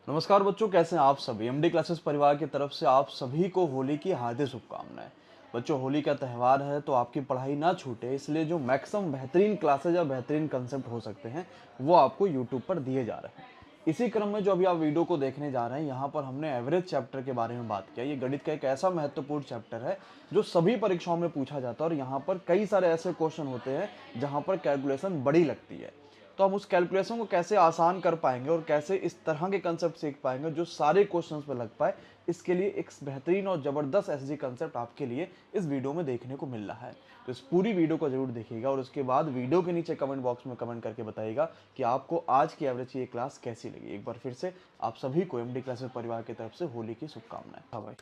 नमस्कार बच्चों, कैसे हैं आप सभी। एमडी क्लासेस परिवार की तरफ से आप सभी को होली की हार्दिक शुभकामनाएं। बच्चों, होली का त्यौहार है तो आपकी पढ़ाई ना छूटे, इसलिए जो मैक्सिमम बेहतरीन क्लासेज या बेहतरीन कंसेप्ट हो सकते हैं वो आपको यूट्यूब पर दिए जा रहे हैं। इसी क्रम में जो अभी आप वीडियो को देखने जा रहे हैं, यहाँ पर हमने एवरेज चैप्टर के बारे में बात किया। ये गणित का एक ऐसा महत्वपूर्ण चैप्टर है जो सभी परीक्षाओं में पूछा जाता है और यहाँ पर कई सारे ऐसे क्वेश्चन होते हैं जहाँ पर कैलकुलेशन बड़ी लगती है। तो हम उस कैलकुलेशन को कैसे आसान कर पाएंगे और कैसे इस तरह के कंसेप्ट सीख पाएंगे जो सारे क्वेश्चंस पे लग पाए, इसके लिए एक बेहतरीन और जबरदस्त एसजी कंसेप्ट आपके लिए इस वीडियो में देखने को मिल रहा है। तो इस पूरी वीडियो को जरूर देखिएगा और उसके बाद वीडियो के नीचे कमेंट बॉक्स में कमेंट करके बताइएगा कि आपको आज की एवरेज की ये क्लास कैसी लगी। एक बार फिर से आप सभी को एमडी क्लासेस परिवार की तरफ से होली की शुभकामनाएं। हाँ भाई,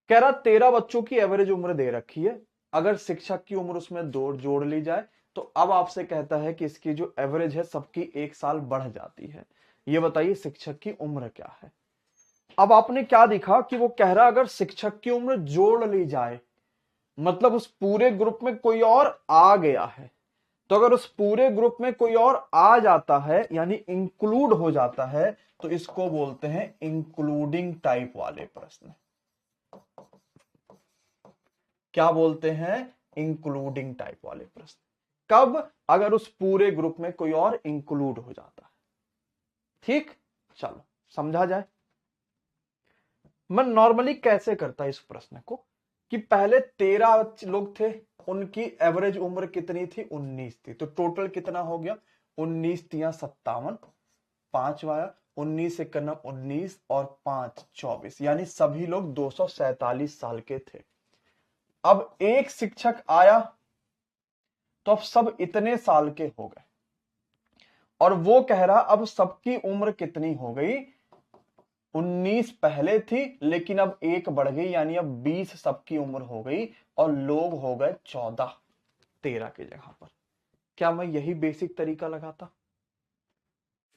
कह रहा 13 बच्चों की एवरेज उम्र दे रखी है, अगर शिक्षक की उम्र उसमें दो जोड़ ली जाए तो अब आपसे कहता है कि इसकी जो एवरेज है सबकी 1 साल बढ़ जाती है। ये बताइए शिक्षक की उम्र क्या है। अब आपने क्या देखा कि वो कह रहा अगर शिक्षक की उम्र जोड़ ली जाए, मतलब उस पूरे ग्रुप में कोई और आ गया है। तो अगर उस पूरे ग्रुप में कोई और आ जाता है यानी इंक्लूड हो जाता है तो इसको बोलते हैं इंक्लूडिंग टाइप वाले प्रश्न। क्या बोलते हैं? इंक्लूडिंग टाइप वाले प्रश्न। कब? अगर उस पूरे ग्रुप में कोई और इंक्लूड हो जाता है। ठीक, चलो समझा जाए। मैं नॉर्मली कैसे करता इस प्रश्न को कि पहले 13 लोग थे, उनकी एवरेज उम्र कितनी थी? 19 थी। तो टोटल कितना हो गया? 19 तिया 57, 5 आया, 19 एक 19 और 5 24, यानी सभी लोग 247 साल के थे। अब एक शिक्षक आया तो अब सब इतने साल के हो गए और वो कह रहा अब सबकी उम्र कितनी हो गई? 19 पहले थी लेकिन अब एक बढ़ गई, यानी अब 20 सबकी उम्र हो गई और लोग हो गए 14 13 की जगह पर। क्या मैं यही बेसिक तरीका लगाता?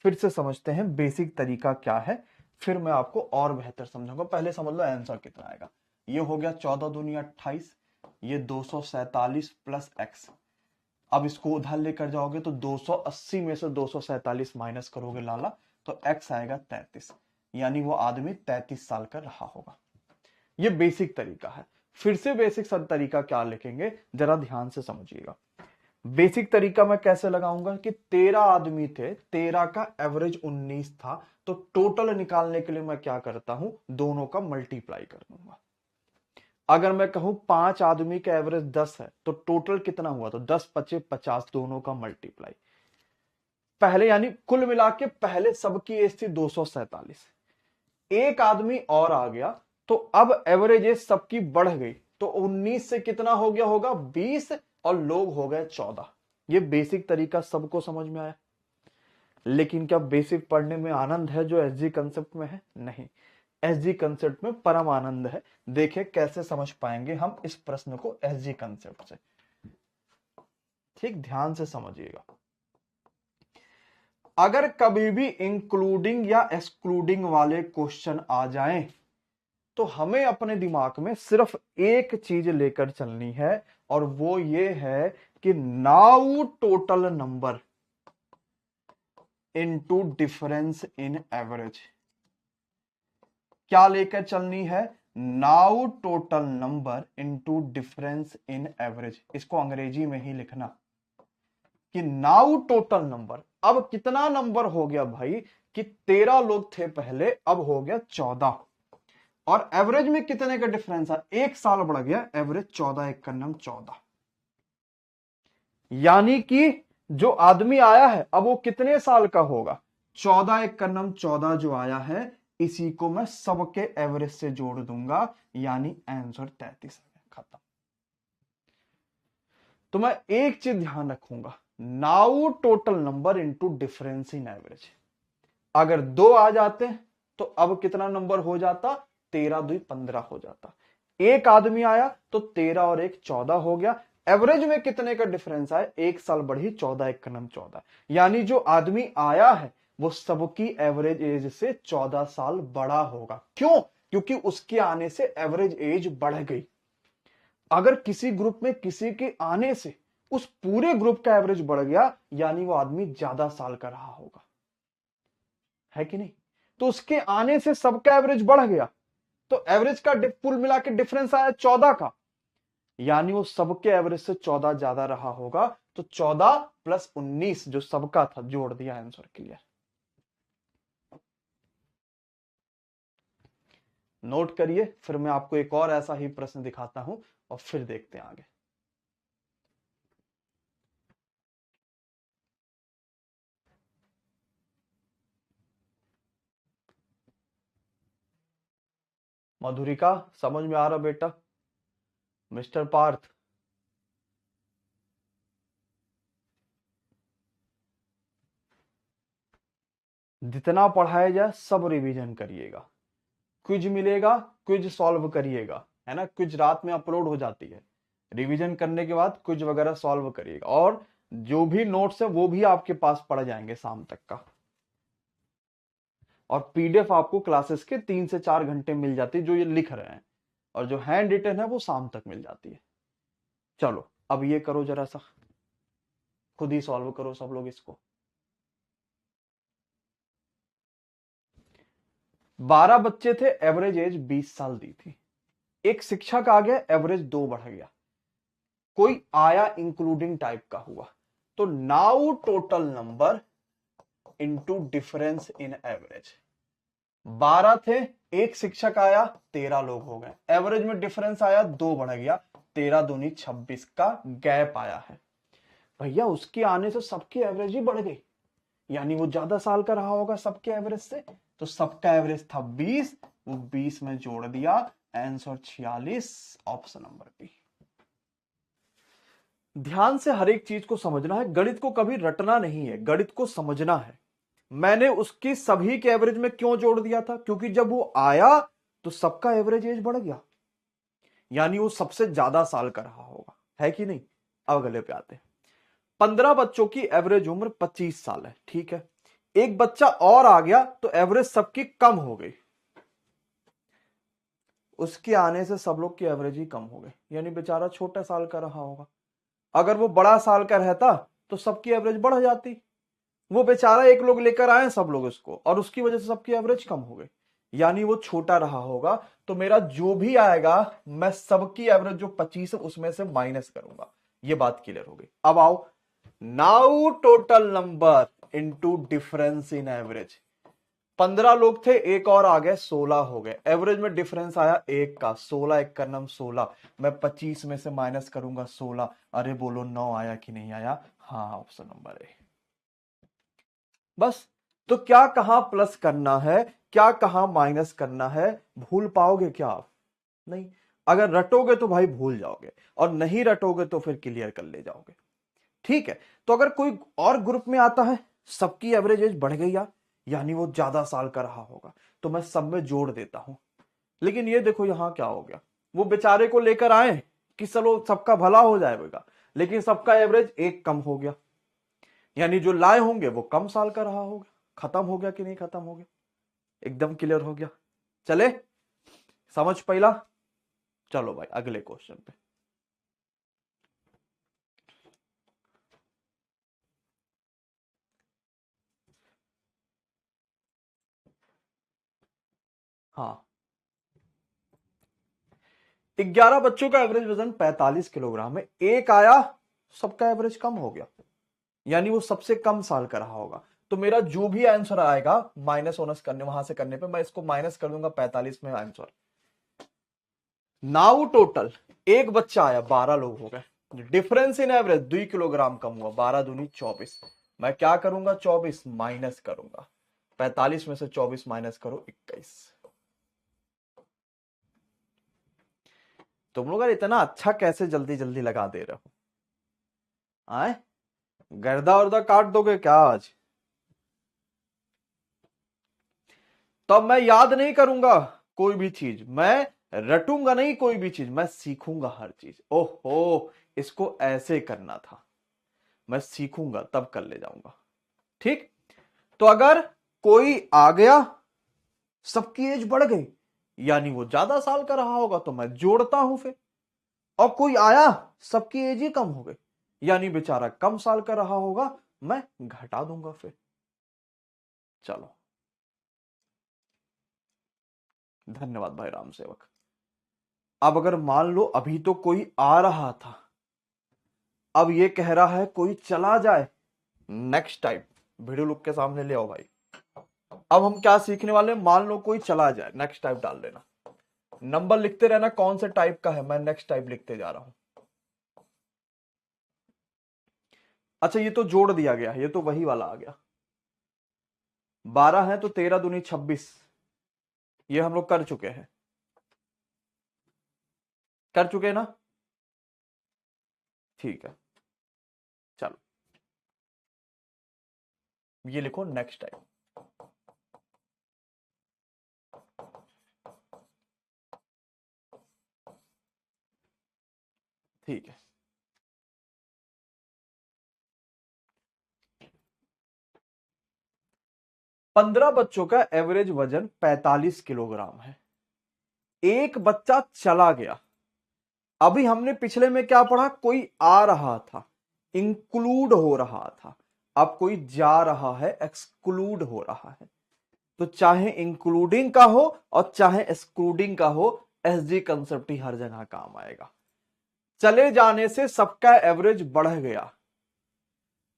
फिर से समझते हैं बेसिक तरीका क्या है, फिर मैं आपको और बेहतर समझाऊंगा। पहले समझ लो आंसर कितना आएगा। ये हो गया 14 दूनी 28, ये 247 प्लस एक्स। अब इसको उधर लेकर जाओगे तो 280 में से 247 माइनस करोगे लाला तो x आएगा 33, यानी वो आदमी 33 साल का रहा होगा। ये बेसिक तरीका है। फिर से बेसिक तरीका क्या लिखेंगे जरा ध्यान से समझिएगा। बेसिक तरीका मैं कैसे लगाऊंगा कि 13 आदमी थे, 13 का एवरेज 19 था, तो टोटल निकालने के लिए मैं क्या करता हूं? दोनों का मल्टीप्लाई कर दूंगा। अगर मैं कहूं 5 आदमी का एवरेज 10 है तो टोटल कितना हुआ? तो 10 पचे 50, दोनों का मल्टीप्लाई। पहले यानी कुल मिला के पहले सबकी एज थी 247, एक आदमी और आ गया तो अब एवरेज एज सबकी बढ़ गई, तो 19 से कितना हो गया होगा? 20 और लोग हो गए 14। ये बेसिक तरीका सबको समझ में आया। लेकिन क्या बेसिक पढ़ने में आनंद है जो एसजी कंसेप्ट में है? नहीं, एसजी कंसेप्ट में परम आनंद है। देखें कैसे समझ पाएंगे हम इस प्रश्न को एसजी कंसेप्ट से। ठीक, ध्यान से समझिएगा। अगर कभी भी इंक्लूडिंग या एक्सक्लूडिंग वाले क्वेश्चन आ जाएं तो हमें अपने दिमाग में सिर्फ एक चीज लेकर चलनी है और वो ये है कि now total number into difference in average. क्या लेकर चलनी है? Now total number into difference in average. इसको अंग्रेजी में ही लिखना कि नाउ टोटल नंबर। अब कितना नंबर हो गया भाई कि 13 लोग थे पहले, अब हो गया 14 और एवरेज में कितने का डिफरेंस है? 1 साल बढ़ गया, एवरेज 14 एक का नाम 14। यानी कि जो आदमी आया है अब वो कितने साल का होगा? 14 एक का नाम 14 जो आया है, इसी को मैं सबके एवरेज से जोड़ दूंगा, यानी आंसर 33। खत्म। तो मैं एक चीज ध्यान रखूंगा, now total number into difference in average. अगर 2 आ जाते तो अब कितना नंबर हो जाता? 13 2 15 हो जाता। एक आदमी आया तो 13 और 1 14 हो गया। एवरेज में कितने का डिफरेंस आया? 1 साल बढ़ी, 14 एक का नाम 14, यानी जो आदमी आया है वो सबकी एवरेज एज से 14 साल बड़ा होगा। क्यों? क्योंकि उसके आने से एवरेज एज बढ़ गई। अगर किसी ग्रुप में किसी के आने से उस पूरे ग्रुप का एवरेज बढ़ गया, यानी वो आदमी ज्यादा साल का रहा होगा, है कि नहीं? तो उसके आने से सबका एवरेज बढ़ गया, तो एवरेज का कुल मिला के डिफरेंस आया 14 का, यानी वो सबके एवरेज से 14 ज्यादा रहा होगा, तो 14 प्लस 19 जो सबका था जोड़ दिया, आंसर क्लियर। नोट करिए, फिर मैं आपको एक और ऐसा ही प्रश्न दिखाता हूं और फिर देखते हैं आगे। मधुरिका समझ में आ रहा बेटा? मिस्टर पार्थ, जितना पढ़ाया जाए सब रिवीजन करिएगा, क्विज मिलेगा, क्विज सॉल्व करिएगा, है ना, क्विज रात में अपलोड हो जाती है, रिवीजन करने के बाद क्विज वगैरह सॉल्व करिएगा, और जो भी नोट्स है वो भी आपके पास पड़ जाएंगे शाम तक का, और पीडीएफ आपको क्लासेस के 3 से 4 घंटे मिल जाती है जो ये लिख रहे हैं, और जो हैंड रिटन है वो शाम तक मिल जाती है। चलो अब ये करो, जरा सा खुद ही सॉल्व करो सब लोग इसको। 12 बच्चे थे, एवरेज एज 20 साल दी थी, एक शिक्षक आ गया, एवरेज 2 बढ़ गया, कोई आया इंक्लूडिंग टाइप का हुआ, तो now total number into difference in average. 12 थे, एक शिक्षक आया, 13 लोग हो गए, एवरेज में डिफरेंस आया, 2 बढ़ गया, 13 दूनी 26 का गैप आया है। भैया उसके आने से सबकी एवरेज ही बढ़ गई, यानी वो ज्यादा साल का रहा होगा सबके एवरेज से, तो सबका एवरेज था 20, वो 20 में जोड़ दिया, आंसर 46, ऑप्शन नंबर बी। ध्यान से हर एक चीज को समझना है, गणित को कभी रटना नहीं है, गणित को समझना है। मैंने उसकी सभी के एवरेज में क्यों जोड़ दिया था? क्योंकि जब वो आया तो सबका एवरेज एज बढ़ गया, यानी वो सबसे ज्यादा साल का रहा होगा, है कि नहीं? अब अगले पे आते हैं। 15 बच्चों की एवरेज उम्र 25 साल है, ठीक है, एक बच्चा और आ गया तो एवरेज सबकी कम हो गई, उसके आने से सब लोग की एवरेज ही कम हो गई, यानी बेचारा छोटा साल का रहा होगा। अगर वो बड़ा साल का रहता तो सबकी एवरेज बढ़ जाती, वो बेचारा एक लोग लेकर आए सब लोग इसको, और उसकी वजह से सबकी एवरेज कम हो गई, यानी वो छोटा रहा होगा, तो मेरा जो भी आएगा मैं सबकी एवरेज जो 25 है उसमें से माइनस करूंगा। ये बात क्लियर हो गई। अब आओ, now total number into difference in average. 15 लोग थे, एक और आ गए, 16 हो गए, एवरेज में डिफरेंस आया एक का, 16 एक का नम 16, मैं 25 में से माइनस करूंगा 16, अरे बोलो 9 आया कि नहीं आया? हाँ, ऑप्शन नंबर ए। बस, तो क्या कहां प्लस करना है, क्या कहां माइनस करना है, भूल पाओगे क्या आप? नहीं। अगर रटोगे तो भाई भूल जाओगे, और नहीं रटोगे तो फिर क्लियर कर ले जाओगे, ठीक है। तो अगर कोई और ग्रुप में आता है, सबकी एवरेज एज बढ़ गई यानी वो ज्यादा साल का रहा होगा, तो मैं सब में जोड़ देता हूं। लेकिन ये देखो यहां क्या हो गया, वो बेचारे को लेकर आए कि चलो सबका भला हो जाएगा, लेकिन सबका एवरेज एक कम हो गया, यानी जो लाए होंगे वो कम साल का रहा होगा। खत्म हो गया कि नहीं खत्म हो गया? एकदम क्लियर हो गया। चले, समझ पहला। चलो भाई अगले क्वेश्चन पे। हाँ, 11 बच्चों का एवरेज वजन 45 किलोग्राम है, एक आया, सबका एवरेज कम हो गया, यानी वो सबसे कम साल का रहा होगा, तो मेरा जो भी आंसर आएगा माइनस ओनस करने वहां से करने पे मैं इसको माइनस कर दूंगा 45 में आंसर। नाउ टोटल, एक बच्चा आया, 12 लोग हो गए, डिफरेंस इन एवरेज 2 किलोग्राम कम हुआ, 12 दूनी 24, मैं क्या करूंगा 24 माइनस करूंगा, 45 में से 24 माइनस करो 21। तुम लोग इतना अच्छा कैसे जल्दी जल्दी लगा दे रहे हो? आए, गर्दा वर्दा काट दोगे क्या आज? तो अब मैं याद नहीं करूंगा कोई भी चीज, मैं रटूंगा नहीं कोई भी चीज, मैं सीखूंगा हर चीज। ओहो, इसको ऐसे करना था, मैं सीखूंगा तब कर ले जाऊंगा, ठीक। तो अगर कोई आ गया, सबकी एज बढ़ गई, यानी वो ज्यादा साल का रहा होगा, तो मैं जोड़ता हूं फिर, और कोई आया, सबकी एज ही कम हो गई, यानी बेचारा कम साल का रहा होगा, मैं घटा दूंगा फिर। चलो धन्यवाद भाई राम सेवक। अब अगर मान लो अभी तो कोई आ रहा था, अब ये कह रहा है कोई चला जाए, नेक्स्ट टाइप वीडियो लुक के सामने ले आओ भाई। अब हम क्या सीखने वाले हैं, मान लो कोई चला जाए, नेक्स्ट टाइप डाल देना, नंबर लिखते रहना कौन से टाइप का है, मैं नेक्स्ट टाइप लिखते जा रहा हूं। अच्छा ये तो जोड़ दिया गया, ये तो वही वाला आ गया, 12 है तो 13 दूनी 26, ये हम लोग कर चुके हैं, कर चुके हैं ना, ठीक है। चलो ये लिखो नेक्स्ट टाइप। ठीक है, पंद्रह बच्चों का एवरेज वजन 45 किलोग्राम है, एक बच्चा चला गया। अभी हमने पिछले में क्या पढ़ा, कोई आ रहा था, इंक्लूड हो रहा था, अब कोई जा रहा है, एक्सक्लूड हो रहा है। तो चाहे इंक्लूडिंग का हो और चाहे एक्सक्लूडिंग का हो, एसजी कंसेप्ट ही हर जगह काम आएगा। चले जाने से सबका एवरेज बढ़ गया,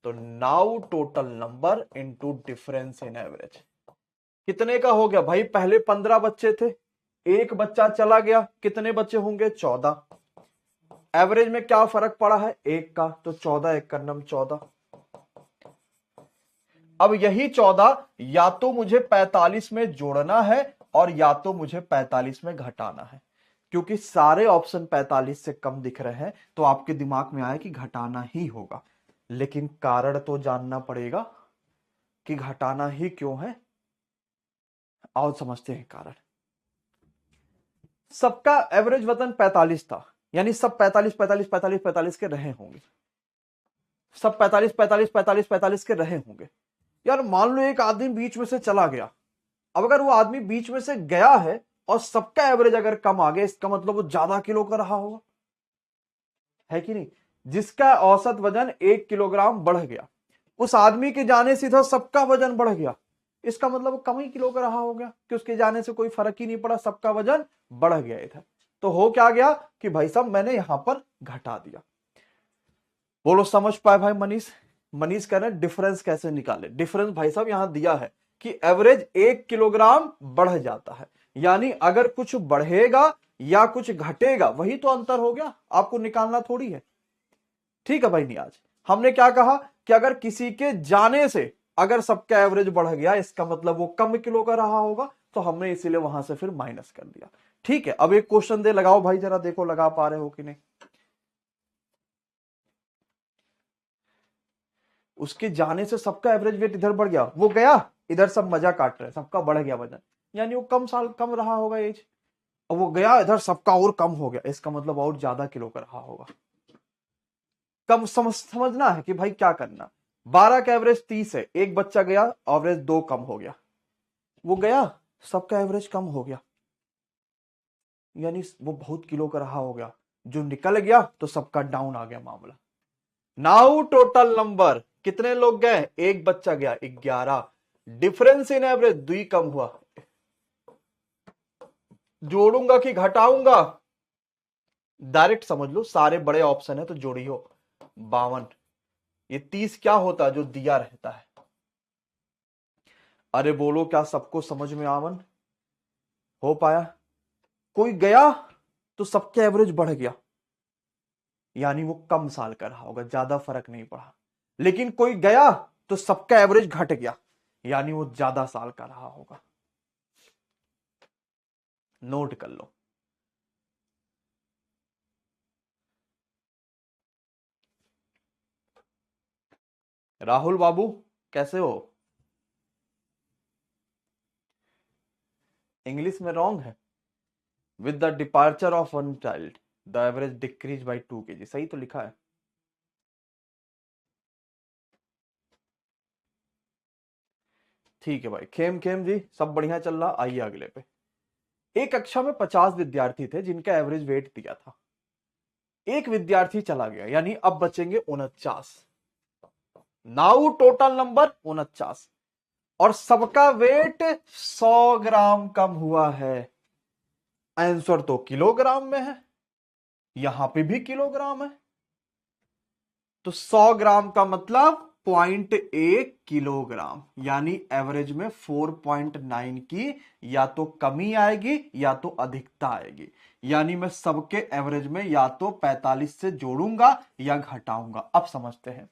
तो now total number into difference in average कितने का हो गया भाई, पहले 15 बच्चे थे, एक बच्चा चला गया, कितने बच्चे होंगे 14, एवरेज में क्या फर्क पड़ा है, एक का, तो 14 एक का नम 14। अब यही 14 या तो मुझे 45 में जोड़ना है और या तो मुझे 45 में घटाना है, क्योंकि सारे ऑप्शन 45 से कम दिख रहे हैं, तो आपके दिमाग में आया कि घटाना ही होगा, लेकिन कारण तो जानना पड़ेगा कि घटाना ही क्यों है। आओ समझते हैं कारण। सबका एवरेज वजन 45 था, यानी सब 45 45 45 45 के रहे होंगे, सब 45 45 45 45 के रहे होंगे। यार मान लो एक आदमी बीच में से चला गया, अब अगर वो आदमी बीच में से गया है और सबका एवरेज अगर कम आ गया, इसका मतलब वो ज्यादा किलो का रहा होगा, है कि नहीं। जिसका औसत वजन 1 किलोग्राम बढ़ गया, उस आदमी के जाने से था सबका वजन बढ़ गया, इसका मतलब वो कम ही किलो का रहा होगा, कि उसके जाने से कोई फर्क ही नहीं पड़ा, सबका वजन बढ़ गया इधर। तो हो क्या गया कि भाई साहब मैंने यहां पर घटा दिया। बोलो समझ पाए भाई मनीष। मनीष कह रहे हैं डिफरेंस कैसे निकाले, डिफरेंस भाई साहब यहां दिया है कि एवरेज 1 किलोग्राम बढ़ जाता है, यानी अगर कुछ बढ़ेगा या कुछ घटेगा वही तो अंतर हो गया, आपको निकालना थोड़ी है। ठीक है भाई नियाज, हमने क्या कहा कि अगर किसी के जाने से अगर सबका एवरेज बढ़ गया, इसका मतलब वो कम किलो का रहा होगा, तो हमने इसीलिए वहां से फिर माइनस कर दिया। ठीक है, अब एक क्वेश्चन दे, लगाओ भाई जरा, देखो लगा पा रहे हो कि नहीं। उसके जाने से सबका एवरेज वेट इधर बढ़ गया, वो गया इधर, सब मजा काट रहे, सबका बढ़ गया वजन, यानी वो कम साल कम रहा होगा एज, और वो गया इधर सबका और कम हो गया, इसका मतलब और ज्यादा किलो का रहा होगा। कम समझना है कि भाई क्या करना। 12 का एवरेज 30 है, एक बच्चा गया, एवरेज 2 कम हो गया, वो गया सबका एवरेज कम हो गया, यानी वो बहुत किलो का रहा हो गया, जो निकल गया तो सबका डाउन आ गया मामला। नाउ टोटल नंबर कितने लोग गए, एक बच्चा गया 11, डिफरेंस इन एवरेज 2 कम हुआ। जोड़ूंगा कि घटाऊंगा, डायरेक्ट समझ लो, सारे बड़े ऑप्शन है तो जोड़ियो। 52, ये 30 क्या होता है, जो दिया रहता है। अरे बोलो क्या सबको समझ में आवन हो पाया। कोई गया तो सबके एवरेज बढ़ गया, यानी वो कम साल का रहा होगा, ज्यादा फर्क नहीं पड़ा। लेकिन कोई गया तो सबका एवरेज घट गया, यानी वो ज्यादा साल का रहा होगा। नोट कर लो। राहुल बाबू कैसे हो, इंग्लिश में रॉन्ग है। With the departure of one child the average decrease by 2 kg, सही तो लिखा है। ठीक है भाई, खेम खेम जी सब बढ़िया चल रहा, आइए अगले पे। एक कक्षा में 50 विद्यार्थी थे जिनका एवरेज वेट दिया था, एक विद्यार्थी चला गया, यानी अब बचेंगे 49। नाउ टोटल नंबर 49, और सबका वेट 100 ग्राम कम हुआ है, आंसर तो किलोग्राम में है, यहां पे भी किलोग्राम है, तो 100 ग्राम का मतलब 0.1 किलोग्राम, यानी एवरेज में 4.9 की या तो कमी आएगी या तो अधिकता आएगी। यानी मैं सबके एवरेज में या तो 45 से जोड़ूंगा या घटाऊंगा। अब समझते हैं,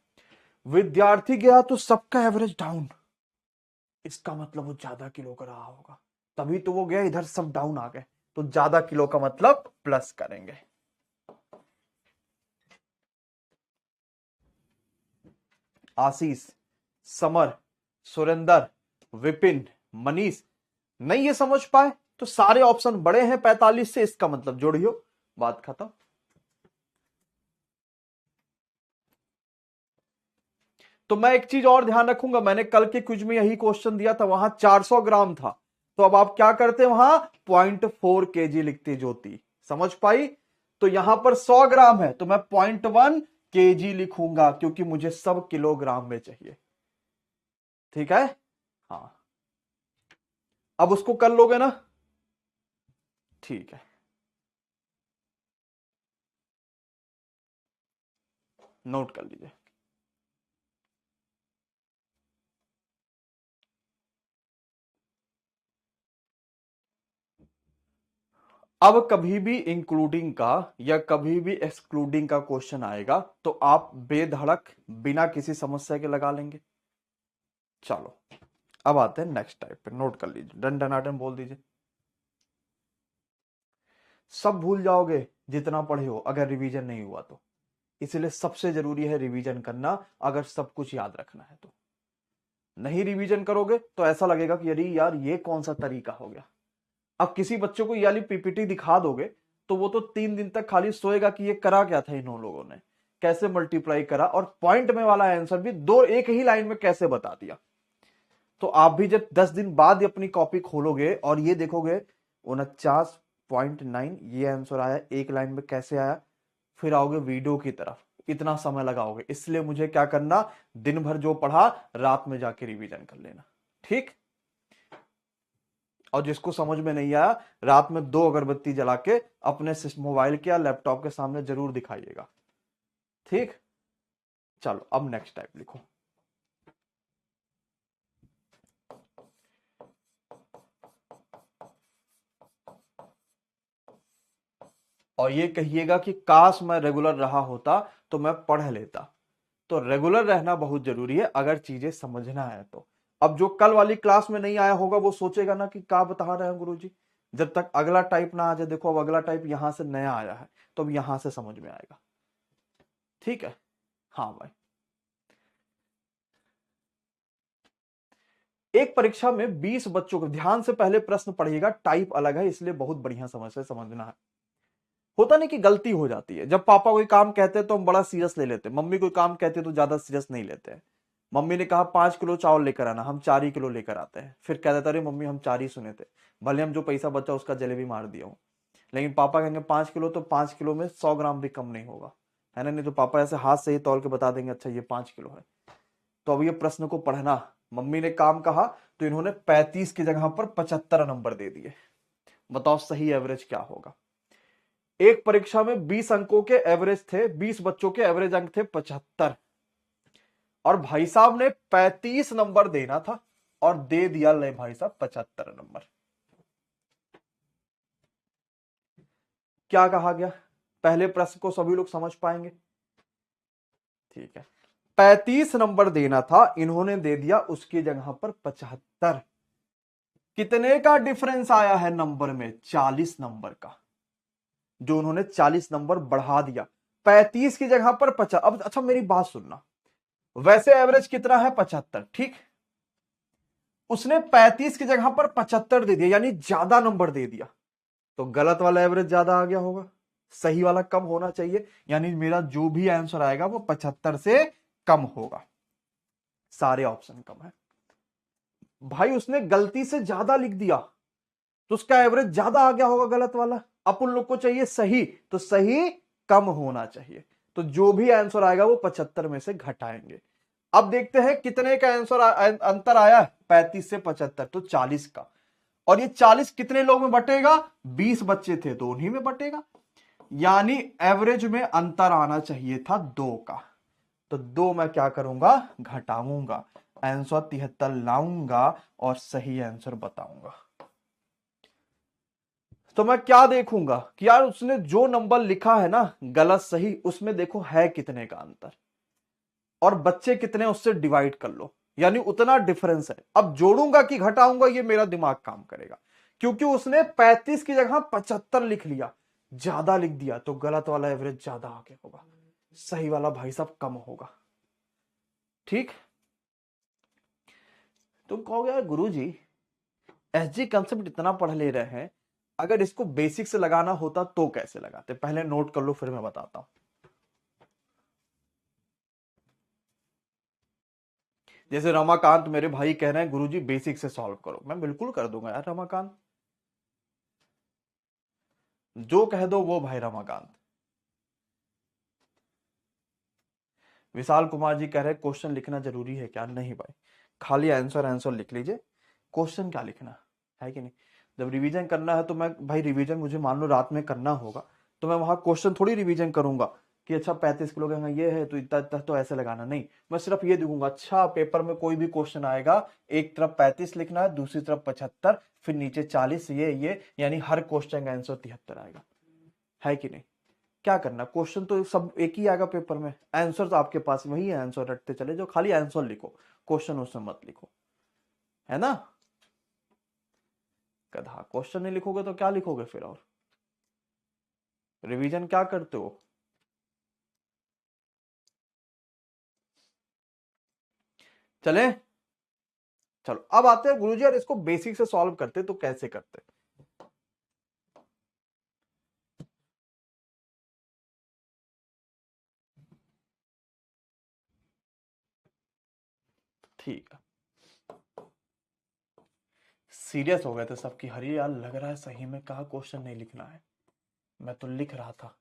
विद्यार्थी गया तो सबका एवरेज डाउन, इसका मतलब वो ज्यादा किलो का रहा होगा, तभी तो वो गया, इधर सब डाउन आ गए, तो ज्यादा किलो का मतलब प्लस करेंगे। आशीष, समर, सुरेंदर, विपिन, मनीष, नहीं ये समझ पाए तो सारे ऑप्शन बड़े हैं 45 से, इसका मतलब जोड़ियो, बात खत्म। तो मैं एक चीज और ध्यान रखूंगा, मैंने कल के क्विज में यही क्वेश्चन दिया था, वहां 400 ग्राम था, तो अब आप क्या करते वहां 0.4 केजी लिखते ज्योति, समझ पाई? तो यहां पर 100 ग्राम है तो मैं 0.1 केजी लिखूंगा, क्योंकि मुझे सब किलोग्राम में चाहिए। ठीक है, हाँ, अब उसको कर लोगे ना? ठीक है, नोट कर लीजिए। अब कभी भी इंक्लूडिंग का या कभी भी एक्सक्लूडिंग का क्वेश्चन आएगा तो आप बेधड़क बिना किसी समस्या के लगा लेंगे। चलो अब आते हैं नेक्स्ट टाइप पे, नोट कर लीजिए, डन डनाटन बोल दीजिए। सब भूल जाओगे जितना पढ़े हो अगर रिवीजन नहीं हुआ तो, इसलिए सबसे जरूरी है रिवीजन करना अगर सब कुछ याद रखना है तो। नहीं रिवीजन करोगे तो ऐसा लगेगा कि अरे यार ये कौन सा तरीका हो गया। अब किसी बच्चों को ये वाली पीपीटी दिखा दोगे तो वो तो 3 दिन तक खाली सोएगा कि ये करा क्या था इन लोगों ने, कैसे मल्टीप्लाई करा, और पॉइंट में वाला आंसर भी दो एक ही लाइन में कैसे बता दिया। तो आप भी जब 10 दिन बाद अपनी कॉपी खोलोगे और ये देखोगे 49.9 ये आंसर आया, एक लाइन में कैसे आया, फिर आओगे वीडियो की तरफ, इतना समय लगाओगे। इसलिए मुझे क्या करना, दिन भर जो पढ़ा रात में जाके रिवीजन कर लेना, ठीक? और जिसको समझ में नहीं आया रात में 2 अगरबत्ती जला के अपने मोबाइल के या लैपटॉप के सामने जरूर दिखाइएगा, ठीक? चलो अब नेक्स्ट टाइप लिखो। और ये कहिएगा कि काश मैं रेगुलर रहा होता तो मैं पढ़ लेता। तो रेगुलर रहना बहुत जरूरी है अगर चीजें समझना है तो। अब जो कल वाली क्लास में नहीं आया होगा वो सोचेगा ना कि क्या बता रहे हैं गुरुजी, जब तक अगला टाइप ना आ जाए। देखो अब अगला टाइप यहां से नया आया है तो अब यहां से समझ में आएगा, ठीक है? हाँ भाई, एक परीक्षा में 20 बच्चों को, ध्यान से पहले प्रश्न पढ़िएगा, टाइप अलग है इसलिए बहुत बढ़िया समझ से समझना है। होता नहीं कि गलती हो जाती है, जब पापा कोई काम कहते हैं तो हम बड़ा सीरियस ले लेते हैं, मम्मी कोई काम कहते हैं तो ज्यादा सीरियस नहीं लेते हैं। मम्मी ने कहा 5 किलो चावल लेकर आना, हम 4 ही किलो लेकर आते हैं, फिर कह देता अरे मम्मी हम 4 ही सुने थे, भले हम जो पैसा बचा उसका जलेबी मार दिया हूं। लेकिन पापा कहेंगे 5 किलो, तो 5 किलो में 100 ग्राम भी कम नहीं होगा, है ना? नहीं तो पापा ऐसे हाथ से ही तौल के बता देंगे अच्छा ये 5 किलो है। तो अब ये प्रश्न को पढ़ना, मम्मी ने काम कहा तो इन्होंने 35 की जगह पर 75 नंबर दे दिए, बताओ सही एवरेज क्या होगा? एक परीक्षा में 20 अंकों के एवरेज थे, 20 बच्चों के एवरेज अंक थे 75, और भाई साहब ने 35 नंबर देना था और दे दिया ले भाई साहब 75 नंबर। क्या कहा गया? पहले प्रश्न को सभी लोग समझ पाएंगे, ठीक है? 35 नंबर देना था, इन्होंने दे दिया उसकी जगह पर 75। कितने का डिफरेंस आया है नंबर में? 40 नंबर का, जो उन्होंने 40 नंबर बढ़ा दिया, 35 की जगह पर 50। अब अच्छा मेरी बात सुनना, वैसे एवरेज कितना है? 75, ठीक? उसने 35 की जगह पर 75 दे दिया, यानी ज्यादा नंबर दे दिया, तो गलत वाला एवरेज ज्यादा आ गया होगा, सही वाला कम होना चाहिए, यानी मेरा जो भी आंसर आएगा वो 75 से कम होगा। सारे ऑप्शन कम है भाई, उसने गलती से ज्यादा लिख दिया तो उसका एवरेज ज्यादा आ गया होगा गलत वाला। अपन लोग को चाहिए सही, तो सही कम होना चाहिए, तो जो भी आंसर आएगा वो 75 में से घटाएंगे। अब देखते हैं कितने का आंसर अंतर आया, 35 से 75, तो 40 का। और ये 40 कितने लोग में बटेगा, 20 बच्चे थे तो उन्हीं में बटेगा, यानी एवरेज में अंतर आना चाहिए था 2 का। तो 2 मैं क्या करूंगा, घटाऊंगा, आंसर 73 लाऊंगा और सही आंसर बताऊंगा। तो मैं क्या देखूंगा कि यार उसने जो नंबर लिखा है ना गलत सही, उसमें देखो है कितने का अंतर और बच्चे कितने उससे डिवाइड कर लो, यानी उतना डिफरेंस है। अब जोड़ूंगा कि घटाऊंगा ये मेरा दिमाग काम करेगा, क्योंकि उसने 35 की जगह 75 लिख लिया, ज्यादा लिख दिया तो गलत वाला एवरेज ज्यादा आगे होगा, सही वाला भाई साहब कम होगा। ठीक, तुम कहोगे यार गुरुजी एसजी कंसेप्ट इतना पढ़ ले रहे हैं, अगर इसको बेसिक से लगाना होता तो कैसे लगाते, पहले नोट कर लो फिर मैं बताता हूं। जैसे रमाकांत मेरे भाई कह रहे हैं गुरुजी बेसिक से सॉल्व करो, मैं बिल्कुल कर दूंगा यार रमाकांत, जो कह दो वो भाई रमाकांत। विशाल कुमार जी कह रहे हैं क्वेश्चन लिखना जरूरी है क्या, नहीं भाई, खाली आंसर आंसर लिख लीजिए, क्वेश्चन क्या लिखना है कि नहीं। जब रिवीजन करना है तो मैं भाई रिवीजन मुझे मान लो रात में करना होगा तो मैं वहां क्वेश्चन थोड़ी रिवीजन करूंगा कि अच्छा 35 किलो का ये है तो इतना इतना तो ऐसे लगाना, नहीं, मैं सिर्फ ये देखूंगा अच्छा पेपर में कोई भी क्वेश्चन आएगा, एक तरफ 35 लिखना है दूसरी तरफ 75 फिर नीचे 40, ये यानी हर क्वेश्चन का आंसर 73 आएगा, है कि नहीं। क्या करना, क्वेश्चन तो सब एक ही आएगा पेपर में, आंसर तो आपके पास वही है, आंसर रटते चले जो, खाली आंसर लिखो, क्वेश्चन उसमें मत लिखो, है ना। गधा, क्वेश्चन नहीं लिखोगे तो क्या लिखोगे फिर, और रिवीजन क्या करते हो। चले, चलो अब आते हैं गुरुजी यार इसको बेसिक से सॉल्व करते तो कैसे करते। ठीक है, सीरियस हो गए थे सबकी, हरी यार लग रहा है सही में कहा क्वेश्चन नहीं लिखना है, मैं तो लिख रहा था।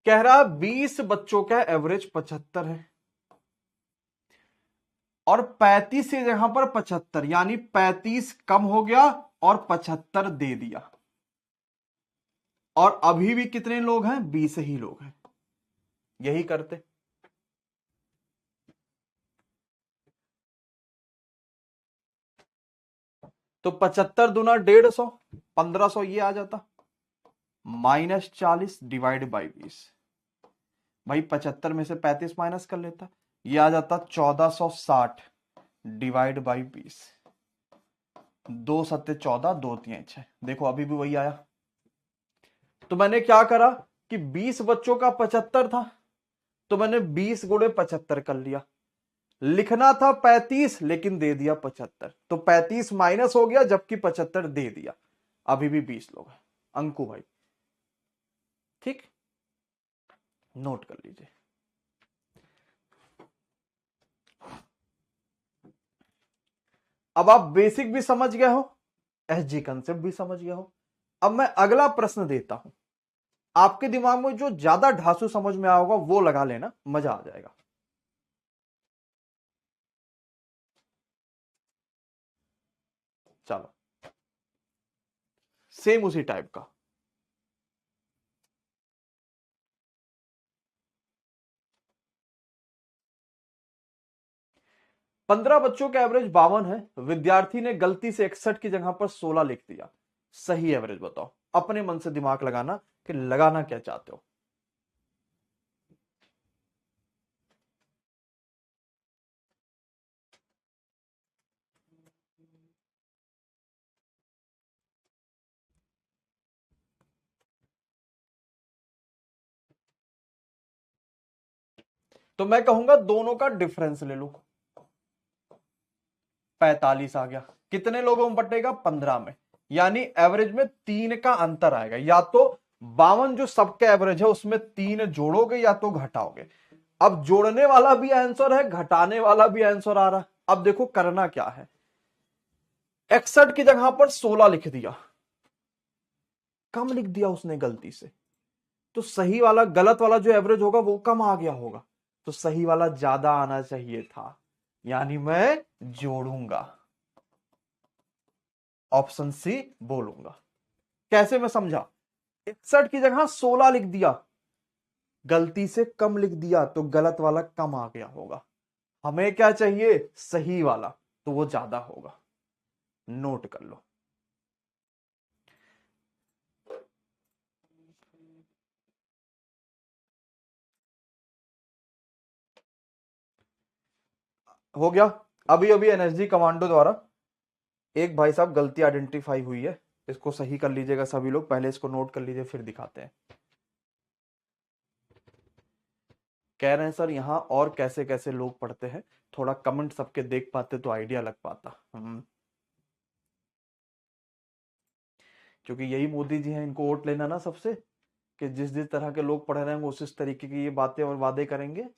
कह रहा 20 बच्चों का एवरेज 75 है और 35 की जगह पर 75, यानी 35 कम हो गया और 75 दे दिया, और अभी भी कितने लोग हैं, 20 ही लोग हैं, यही करते। तो 75 दूना 150, 1500 ये आ जाता, -40 डिवाइड बाई 20, भाई 75 में से 35 माइनस कर लेता, ये आ जाता 1460 डिवाइड बाई 20, 2 सत्ते 14, 2 3 6, देखो अभी भी वही आया। तो मैंने क्या करा कि 20 बच्चों का 75 था तो मैंने 20 गुणे 75 कर लिया, लिखना था 35 लेकिन दे दिया 75, तो 35 माइनस हो गया जबकि 75 दे दिया, अभी भी 20 लोग हैं, अंकु भाई। ठीक, नोट कर लीजिए। अब आप बेसिक भी समझ गए हो, एसजी कंसेप्ट भी समझ गए हो। अब मैं अगला प्रश्न देता हूं, आपके दिमाग में जो ज्यादा ढांसू समझ में आओगा वो लगा लेना, मजा आ जाएगा। चलो, सेम उसी टाइप का। 15 बच्चों का एवरेज 52 है, विद्यार्थी ने गलती से 61 की जगह पर 16 लिख दिया, सही एवरेज बताओ, अपने मन से दिमाग लगाना कि लगाना क्या चाहते हो। तो मैं कहूंगा दोनों का डिफरेंस ले लो, 45 आ गया, कितने लोगों में बटेगा, 15 में, यानी एवरेज में 3 का अंतर आएगा, या तो 52 जो सबका एवरेज है उसमें 3 जोड़ोगे या तो घटाओगे। अब जोड़ने वाला भी आंसर है, घटाने वाला भी आंसर आ रहा है। अब देखो करना क्या है, 61 की जगह पर 16 लिख दिया, कम लिख दिया उसने गलती से, तो सही वाला गलत वाला जो एवरेज होगा वो कम आ गया होगा, तो सही वाला ज्यादा आना चाहिए था, यानी मैं जोड़ूंगा। ऑप्शन सी बोलूंगा। कैसे मैं समझा? 61 की जगह 16 लिख दिया, गलती से कम लिख दिया तो गलत वाला कम आ गया होगा। हमें क्या चाहिए? सही वाला, तो वो ज्यादा होगा। नोट कर लो। हो गया। अभी अभी एनएसजी कमांडो द्वारा एक भाई साहब गलती आइडेंटिफाई हुई है, इसको सही कर लीजिएगा सभी लोग। पहले इसको नोट कर लीजिए, फिर दिखाते हैं। कह रहे हैं सर यहाँ और कैसे कैसे लोग पढ़ते हैं, थोड़ा कमेंट सबके देख पाते तो आइडिया लग पाता। क्योंकि यही मोदी जी हैं, इनको वोट लेना ना सबसे, कि जिस जिस तरह के लोग पढ़ रहे हैं उस तरीके की ये बातें और वादे करेंगे।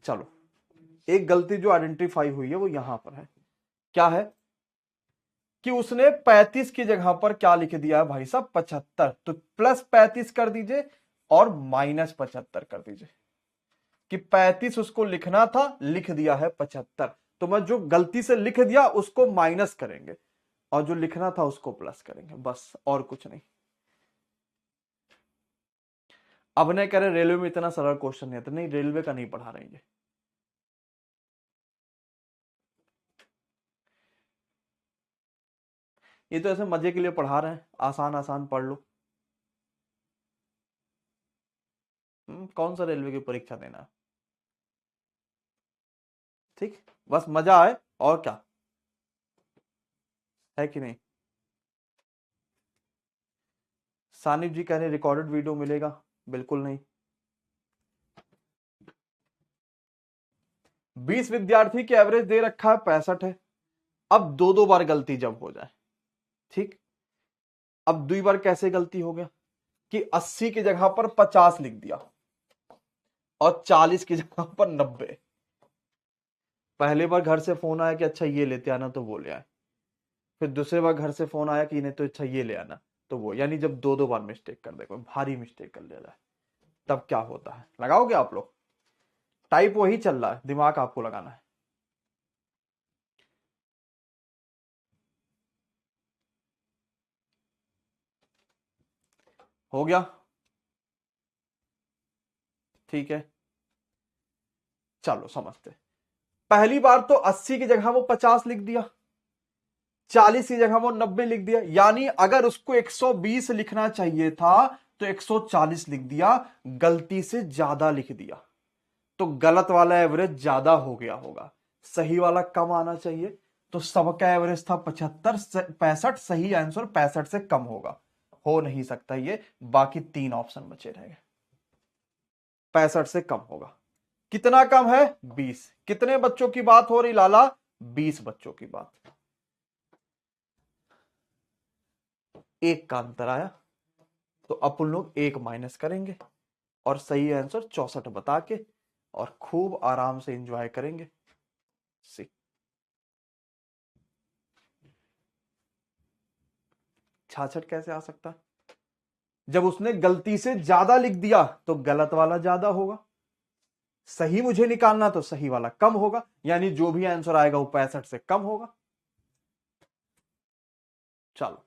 चलो, एक गलती जो आइडेंटिफाई हुई है वो यहां पर है। क्या है कि उसने 35 की जगह पर क्या लिख दिया है भाई साहब? 75। तो प्लस 35 कर दीजिए और माइनस 75 कर दीजिए। कि 35 उसको लिखना था, लिख दिया है 75। तो मैं जो गलती से लिख दिया उसको माइनस करेंगे और जो लिखना था उसको प्लस करेंगे, बस और कुछ नहीं। अब नहीं कह रहे रेलवे में इतना सरल क्वेश्चन नहीं आता, नहीं रेलवे का नहीं पढ़ा रहे हैं। ये तो ऐसे मजे के लिए पढ़ा रहे हैं, आसान आसान पढ़ लो। कौन सा रेलवे की परीक्षा देना है? ठीक, बस मजा आए और क्या है कि नहीं। सानिप जी कह रहे रिकॉर्डेड वीडियो मिलेगा, बिल्कुल नहीं। 20 विद्यार्थी की एवरेज दे रखा है 65 है। अब दो दो बार गलती जब हो जाए, ठीक, अब 2 बार कैसे गलती हो गया कि 80 की जगह पर 50 लिख दिया और 40 की जगह पर 90। पहली बार घर से फोन आया कि अच्छा ये लेते आना, तो वो ले आए। फिर दूसरे बार घर से फोन आया कि नहीं तो अच्छा ये ले आना, तो वो, यानी जब दो दो बार मिस्टेक कर दे, कोई भारी मिस्टेक कर ले जाए, तब क्या होता है? लगाओगे आप लोग? टाइप वही चल रहा है, दिमाग आपको लगाना है। हो गया? ठीक है, चलो समझते। पहली बार तो 80 की जगह वो 50 लिख दिया, 40 की जगह वो 90 लिख दिया, यानी अगर उसको 120 लिखना चाहिए था तो 140 लिख दिया, गलती से ज्यादा लिख दिया, तो गलत वाला एवरेज ज्यादा हो गया होगा, सही वाला कम आना चाहिए। तो सबका एवरेज था 75, 65, सही आंसर 65 से कम होगा। हो नहीं सकता ये, बाकी 3 ऑप्शन बचे रहेंगे। 65 से कम होगा। कितना कम है? 20। कितने बच्चों की बात हो रही लाला? 20 बच्चों की बात। एक का अंतर आया, तो अपन लोग एक माइनस करेंगे और सही आंसर 64 बता के और खूब आराम से एंजॉय करेंगे। सी 66 कैसे आ सकता है? जब उसने गलती से ज्यादा लिख दिया तो गलत वाला ज्यादा होगा, सही मुझे निकालना तो सही वाला कम होगा, यानी जो भी आंसर आएगा वो 65 से कम होगा। चलो,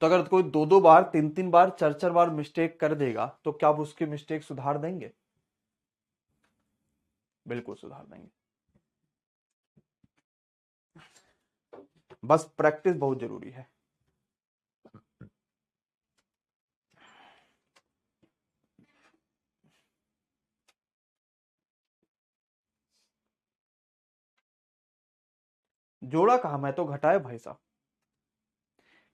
तो अगर कोई दो दो बार, तीन तीन बार, चार चार बार मिस्टेक कर देगा तो क्या आप उसकी मिस्टेक सुधार देंगे? बिल्कुल सुधार देंगे। बस प्रैक्टिस बहुत जरूरी है। जोड़ा कहा? मैं तो घटाए भाई साहब।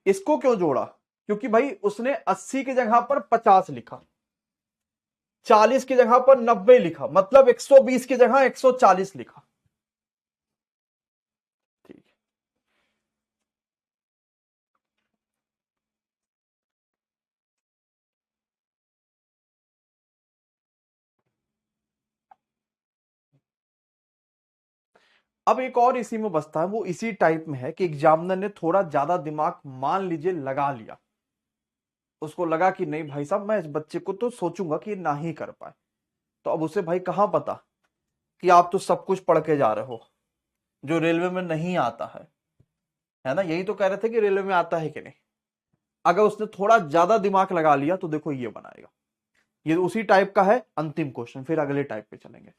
इसको क्यों जोड़ा? क्योंकि भाई उसने 80 की जगह पर 50 लिखा, 40 की जगह पर 90 लिखा, मतलब 120 की जगह 140 लिखा। ठीक, अब एक और इसी में बसता है, वो इसी टाइप में है कि एग्जामिनर ने थोड़ा ज्यादा दिमाग मान लीजिए लगा लिया, उसको लगा कि नहीं भाई साहब मैं इस बच्चे को तो सोचूंगा कि ना ही कर पाए, तो अब उसे भाई कहां पता कि आप तो सब कुछ पढ़ के जा रहे हो जो रेलवे में नहीं आता है ना? यही तो कह रहे थे कि रेलवे में आता है कि नहीं। अगर उसने थोड़ा ज्यादा दिमाग लगा लिया तो देखो ये बनाएगा। ये उसी टाइप का है। अंतिम क्वेश्चन, फिर अगले टाइप पे चलेंगे।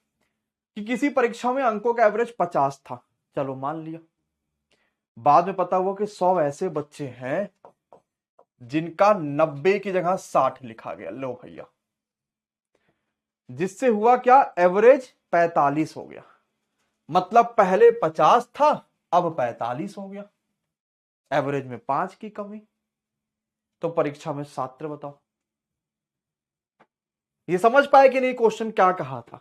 कि किसी परीक्षा में अंकों का एवरेज 50 था, चलो मान लिया। बाद में पता हुआ कि 100 ऐसे बच्चे हैं जिनका 90 की जगह 60 लिखा गया। लो भैया, जिससे हुआ क्या, एवरेज 45 हो गया। मतलब पहले 50 था, अब 45 हो गया। एवरेज में 5 की कमी। तो परीक्षा में छात्र बताओ ये समझ पाए कि नहीं क्वेश्चन क्या कहा था?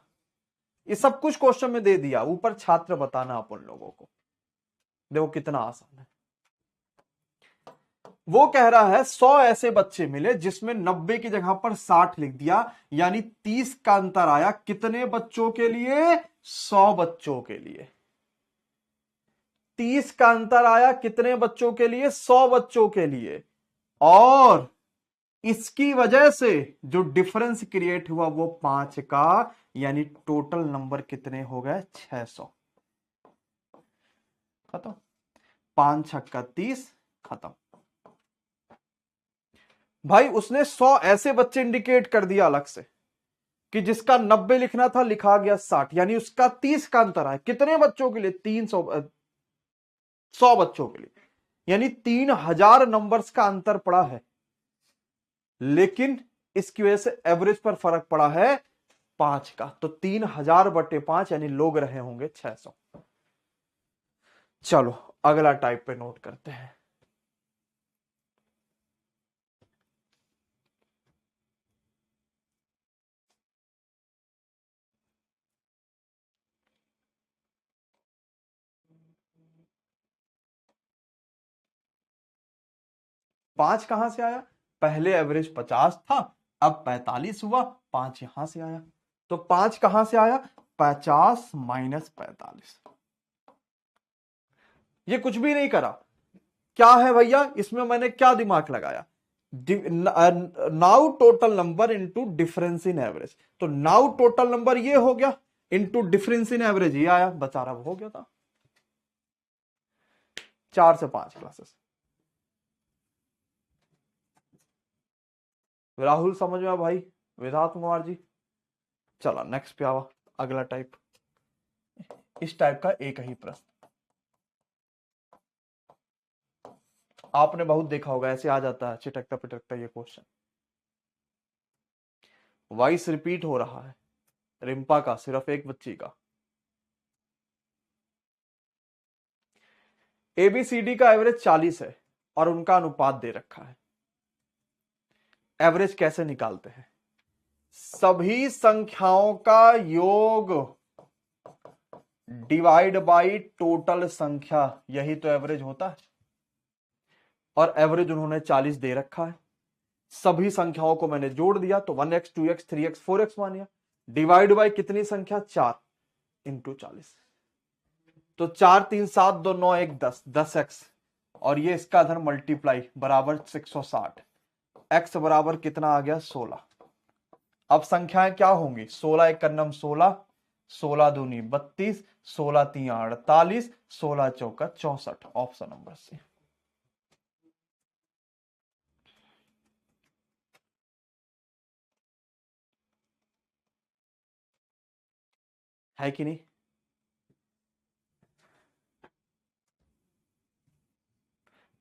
ये सब कुछ क्वेश्चन में दे दिया, ऊपर छात्र बताना अपन लोगों को। देखो कितना आसान है। वो कह रहा है 100 ऐसे बच्चे मिले जिसमें 90 की जगह पर 60 लिख दिया, यानी 30 का अंतर आया। कितने बच्चों के लिए? 100 बच्चों के लिए। 30 का अंतर आया कितने बच्चों के लिए? 100 बच्चों के लिए। और इसकी वजह से जो डिफरेंस क्रिएट हुआ वो 5 का, यानी टोटल नंबर कितने हो गए? 600। खत्म। 5 छक्का 30, खत्म। भाई उसने 100 ऐसे बच्चे इंडिकेट कर दिया अलग से कि जिसका 90 लिखना था, लिखा गया 60, यानी उसका 30 का अंतर है। कितने बच्चों के लिए? 100 बच्चों के लिए, यानी 3000 नंबर्स का अंतर पड़ा है। लेकिन इसकी वजह से एवरेज पर फर्क पड़ा है 5 का। तो 3000/5, यानी लोग रहे होंगे 600। चलो अगला टाइप पे नोट करते हैं। पांच कहां से आया? पहले एवरेज 50 था, अब 45 हुआ, 5 यहां से आया। तो 5 कहां से आया? 50 माइनस 45। ये कुछ भी नहीं करा। क्या है भैया इसमें? मैंने क्या दिमाग लगाया? Now total number into difference in average. तो नाउ टोटल नंबर ये हो गया, इंटू डिफरेंस इन एवरेज ये आया। बेचारा हो गया था। 4 से 5 क्लासेस। राहुल समझ में आया भाई? विधात कुमार जी, चलो नेक्स्ट पे आवा। अगला टाइप, इस टाइप का एक ही प्रश्न आपने बहुत देखा होगा। ऐसे आ जाता है चिटकता पिटकता ये क्वेश्चन। वॉइस रिपीट हो रहा है रिंपा का, सिर्फ एक बच्ची का। एबीसीडी का एवरेज 40 है और उनका अनुपात दे रखा है। एवरेज कैसे निकालते हैं? सभी संख्याओं का योग डिवाइड बाई टोटल संख्या, यही तो एवरेज होता है। और एवरेज उन्होंने 40 दे रखा है। सभी संख्याओं को मैंने जोड़ दिया तो 1x 2x 3x 4x मानिया। डिवाइड बाई कितनी संख्या? 4 इंटू 40। तो 4 3 7 2 9 1 10, 10x। और ये इसका धन मल्टीप्लाई बराबर 660। x बराबर कितना आ गया? 16। अब संख्याएं क्या होंगी? 16 एक कन्नम 16, 16 दूनी 32, 16 तीन 48, 16 चौका 64। Option number C. है कि नहीं?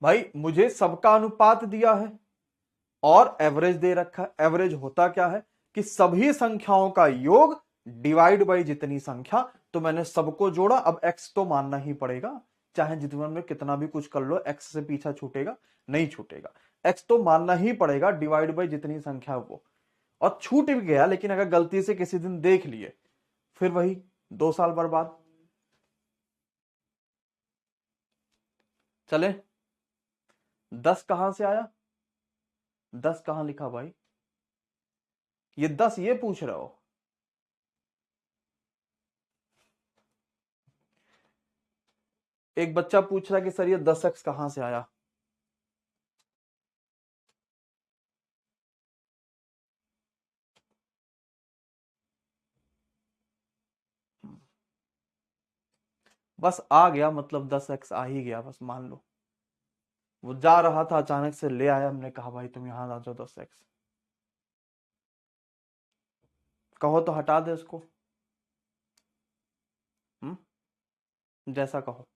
भाई मुझे सबका अनुपात दिया है और एवरेज दे रखा है। एवरेज होता क्या है कि सभी संख्याओं का योग डिवाइड बाई जितनी संख्या। तो मैंने सबको जोड़ा। अब एक्स तो मानना ही पड़ेगा, चाहे जीवन में कितना भी कुछ कर लो, एक्स से पीछा छूटेगा नहीं छूटेगा। एक्स तो मानना ही पड़ेगा, डिवाइड बाई जितनी संख्या वो। और छूट भी गया लेकिन अगर गलती से किसी दिन देख लिए, फिर वही 2 साल बर्बाद। चले 10 कहां से आया? 10 कहां लिखा भाई? ये 10 ये पूछ रहे हो? एक बच्चा पूछ रहा है कि सर ये 10x कहां से आया? बस आ गया, मतलब 10x आ ही गया, बस मान लो। वो जा रहा था, अचानक से ले आया, हमने कहा भाई तुम यहां आ जाओ 10x। कहो तो हटा दे उसको। जैसा कहो।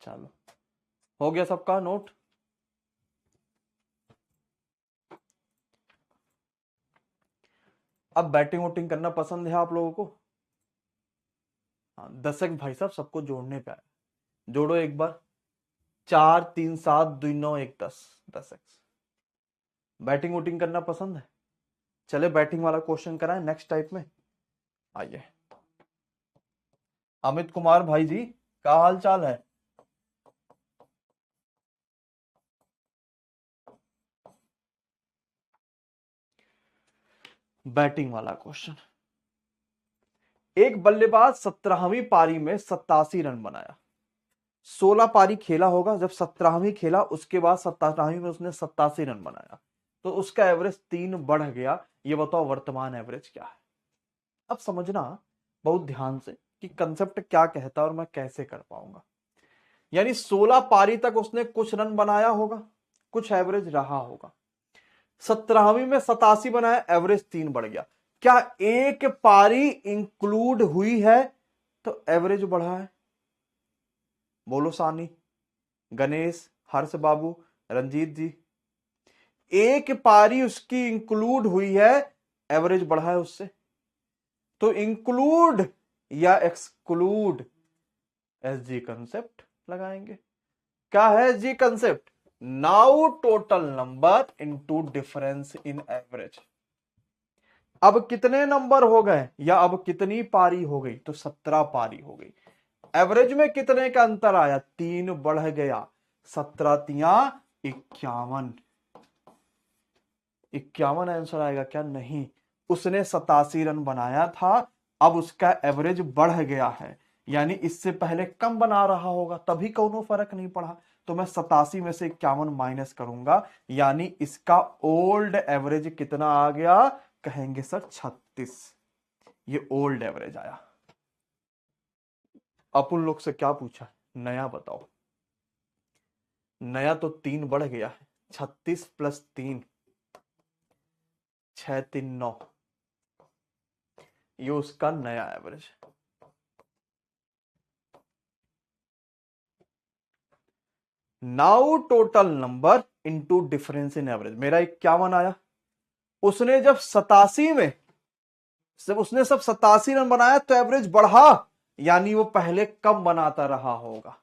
चलो, हो गया सबका नोट। अब बैटिंग वोटिंग करना पसंद है आप लोगों को? हाँ, 10x भाई साहब सबको जोड़ने पे आया। जोड़ो एक बार। 4 3 7 2 9 1 10, 10x। बैटिंग वोटिंग करना पसंद है? चले बैटिंग वाला क्वेश्चन कराएं नेक्स्ट टाइप में। आइए, अमित कुमार भाई जी, क्या हाल चाल है? बैटिंग वाला क्वेश्चन। एक बल्लेबाज 17वीं पारी में 87 रन बनाया। 16 पारी खेला होगा, जब 17वीं खेला उसके बाद 17वीं में उसने 87 रन बनाया, तो उसका एवरेज 3 बढ़ गया। ये बताओ वर्तमान एवरेज क्या है? अब समझना बहुत ध्यान से कि कंसेप्ट क्या कहता है और मैं कैसे कर पाऊंगा। यानी 16 पारी तक उसने कुछ रन बनाया होगा, कुछ एवरेज रहा होगा। 17वीं में 87 बनाया, एवरेज 3 बढ़ गया। क्या एक पारी इंक्लूड हुई है तो एवरेज बढ़ा है? बोलो सानी, गणेश, हर्ष बाबू, रंजीत जी। एक पारी उसकी इंक्लूड हुई है, एवरेज बढ़ा है उससे। तो इंक्लूड या एक्सक्लूड, एसजी कंसेप्ट लगाएंगे। क्या है SG concept? Now total number into difference in average. अब कितने नंबर हो गए या अब कितनी पारी हो गई? तो 17 पारी हो गई। एवरेज में कितने का अंतर आया? 3 बढ़ गया। 17 तिया 51। 51 आंसर आएगा क्या? नहीं, उसने 87 रन बनाया था, अब उसका एवरेज बढ़ गया है, यानी इससे पहले कम बना रहा होगा, तभी कोनो फर्क नहीं पड़ा। तो मैं 87 में से 51 माइनस करूंगा, यानी इसका ओल्ड एवरेज कितना आ गया? कहेंगे सर 36। ये ओल्ड एवरेज आया। अपन लोग से क्या पूछा? नया बताओ। नया तो 3 बढ़ गया है। 36 प्लस 3, 6 3 9, ये उसका नया average. Now total number into difference in average. मेरा 51 आया, उसने जब 87 में उसने सब 87 रन बनाया तो एवरेज बढ़ा, यानी वो पहले कम बनाता रहा होगा।